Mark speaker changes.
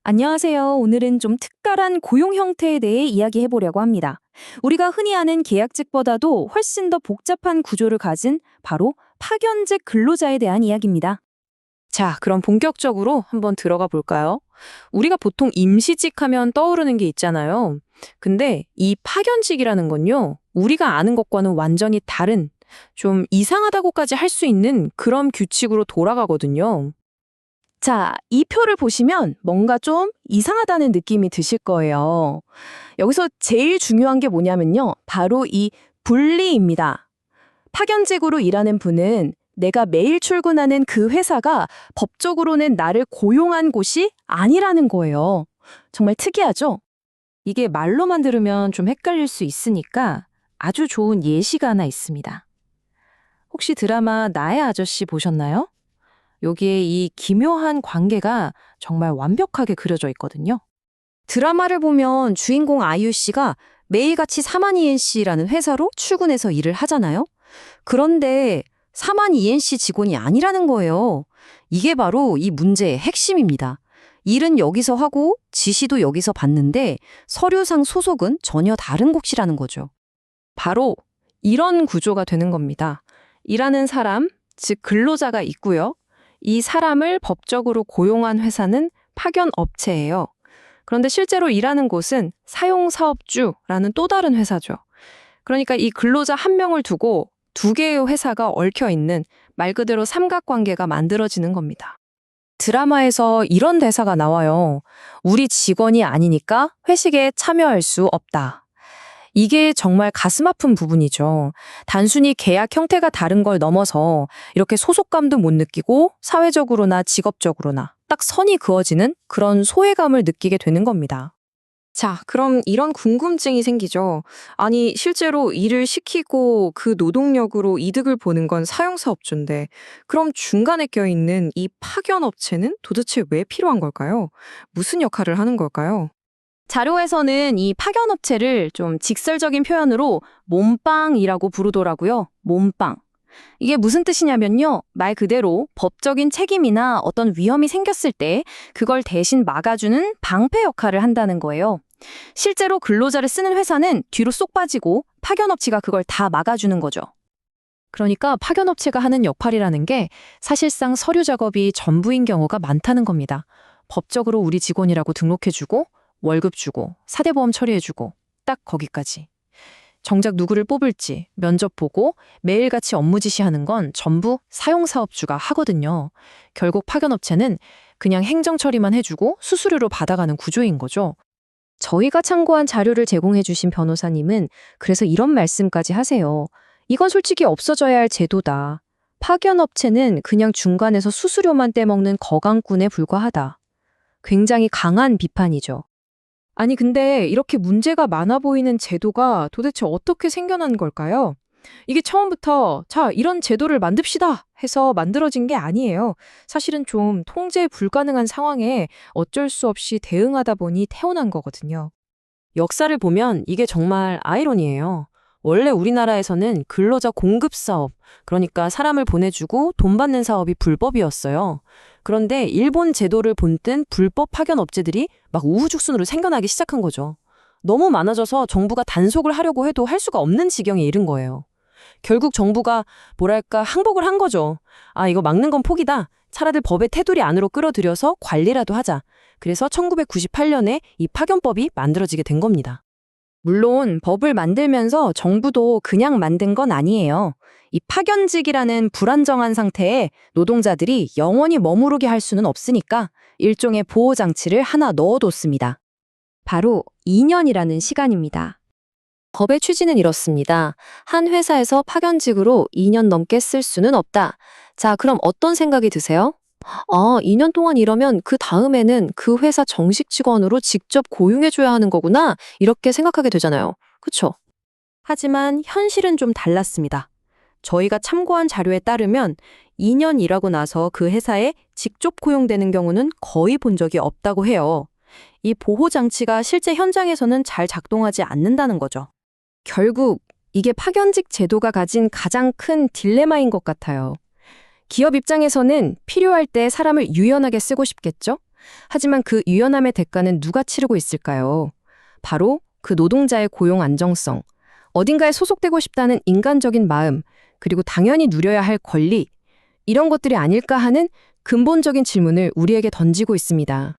Speaker 1: 안녕하세요. 오늘은 좀 특별한 고용 형태에 대해 이야기해 보려고 합니다. 우리가 흔히 아는 계약직보다도 훨씬 더 복잡한 구조를 가진 바로 파견직 근로자에 대한 이야기입니다.
Speaker 2: 자, 그럼 본격적으로 한번 들어가 볼까요? 우리가 보통 임시직 하면 떠오르는 게 있잖아요. 근데 이 파견직이라는 건요, 우리가 아는 것과는 완전히 다른, 좀 이상하다고까지 할 수 있는 그런 규칙으로 돌아가거든요.
Speaker 1: 자, 이 표를 보시면 뭔가 좀 이상하다는 느낌이 드실 거예요. 여기서 제일 중요한 게 뭐냐면요. 바로 이 분리입니다. 파견직으로 일하는 분은 내가 매일 출근하는 그 회사가 법적으로는 나를 고용한 곳이 아니라는 거예요. 정말 특이하죠?
Speaker 2: 이게 말로만 들으면 좀 헷갈릴 수 있으니까 아주 좋은 예시가 하나 있습니다. 혹시 드라마 나의 아저씨 보셨나요? 여기에 이 기묘한 관계가 정말 완벽하게 그려져 있거든요.
Speaker 1: 드라마를 보면 주인공 아이유 씨가 매일같이 사만이엔씨라는 회사로 출근해서 일을 하잖아요. 그런데 사만이엔씨 직원이 아니라는 거예요. 이게 바로 이 문제의 핵심입니다. 일은 여기서 하고 지시도 여기서 받는데 서류상 소속은 전혀 다른 곳이라는 거죠.
Speaker 2: 바로 이런 구조가 되는 겁니다. 일하는 사람, 즉 근로자가 있고요. 이 사람을 법적으로 고용한 회사는 파견 업체예요. 그런데 실제로 일하는 곳은 사용사업주라는 또 다른 회사죠. 그러니까 이 근로자 한 명을 두고 두 개의 회사가 얽혀 있는 말 그대로 삼각관계가 만들어지는 겁니다. 드라마에서 이런 대사가 나와요. 우리 직원이 아니니까 회식에 참여할 수 없다. 이게 정말 가슴 아픈 부분이죠. 단순히 계약 형태가 다른 걸 넘어서 이렇게 소속감도 못 느끼고 사회적으로나 직업적으로나 딱 선이 그어지는 그런 소외감을 느끼게 되는 겁니다. 자, 그럼 이런 궁금증이 생기죠. 아니, 실제로 일을 시키고 그 노동력으로 이득을 보는 건 사용사업주인데, 그럼 중간에 껴있는 이 파견업체는 도대체 왜 필요한 걸까요? 무슨 역할을 하는 걸까요?
Speaker 1: 자료에서는 이 파견업체를 좀 직설적인 표현으로 몸빵이라고 부르더라고요. 몸빵. 이게 무슨 뜻이냐면요. 말 그대로 법적인 책임이나 어떤 위험이 생겼을 때 그걸 대신 막아주는 방패 역할을 한다는 거예요. 실제로 근로자를 쓰는 회사는 뒤로 쏙 빠지고 파견업체가 그걸 다 막아주는 거죠.
Speaker 2: 그러니까 파견업체가 하는 역할이라는 게 사실상 서류 작업이 전부인 경우가 많다는 겁니다. 법적으로 우리 직원이라고 등록해주고 월급 주고 사대보험 처리해주고 딱 거기까지. 정작 누구를 뽑을지 면접 보고 매일같이 업무 지시하는 건 전부 사용사업주가 하거든요. 결국 파견업체는 그냥 행정 처리만 해주고 수수료로 받아가는 구조인 거죠.
Speaker 1: 저희가 참고한 자료를 제공해 주신 변호사님은 그래서 이런 말씀까지 하세요. 이건 솔직히 없어져야 할 제도다. 파견업체는 그냥 중간에서 수수료만 떼먹는 거강꾼에 불과하다. 굉장히 강한 비판이죠.
Speaker 2: 아니, 근데 이렇게 문제가 많아 보이는 제도가 도대체 어떻게 생겨난 걸까요? 이게 처음부터 자, 이런 제도를 만듭시다 해서 만들어진 게 아니에요. 사실은 좀 통제 불가능한 상황에 어쩔 수 없이 대응하다 보니 태어난 거거든요. 역사를 보면 이게 정말 아이러니해요. 원래 우리나라에서는 근로자 공급 사업, 그러니까 사람을 보내주고 돈 받는 사업이 불법이었어요. 그런데 일본 제도를 본뜬 불법 파견 업체들이 막 우후죽순으로 생겨나기 시작한 거죠. 너무 많아져서 정부가 단속을 하려고 해도 할 수가 없는 지경에 이른 거예요. 결국 정부가 뭐랄까 항복을 한 거죠. 아, 이거 막는 건 포기다. 차라리 법의 테두리 안으로 끌어들여서 관리라도 하자. 그래서 1998년에 이 파견법이 만들어지게 된 겁니다.
Speaker 1: 물론 법을 만들면서 정부도 그냥 만든 건 아니에요. 이 파견직이라는 불안정한 상태에 노동자들이 영원히 머무르게 할 수는 없으니까 일종의 보호장치를 하나 넣어뒀습니다. 바로 2년이라는 시간입니다. 법의 취지는 이렇습니다. 한 회사에서 파견직으로 2년 넘게 쓸 수는 없다. 자, 그럼 어떤 생각이 드세요? 2년 동안 일하면 그 다음에는 그 회사 정식 직원으로 직접 고용해줘야 하는 거구나. 이렇게 생각하게 되잖아요. 그쵸? 하지만 현실은 좀 달랐습니다. 저희가 참고한 자료에 따르면 2년 일하고 나서 그 회사에 직접 고용되는 경우는 거의 본 적이 없다고 해요. 이 보호장치가 실제 현장에서는 잘 작동하지 않는다는 거죠. 결국 이게 파견직 제도가 가진 가장 큰 딜레마인 것 같아요. 기업 입장에서는 필요할 때 사람을 유연하게 쓰고 싶겠죠?
Speaker 2: 하지만 그 유연함의 대가는 누가 치르고 있을까요? 바로 그 노동자의 고용 안정성, 어딘가에 소속되고 싶다는 인간적인 마음, 그리고 당연히 누려야 할 권리, 이런 것들이 아닐까 하는 근본적인 질문을 우리에게 던지고 있습니다.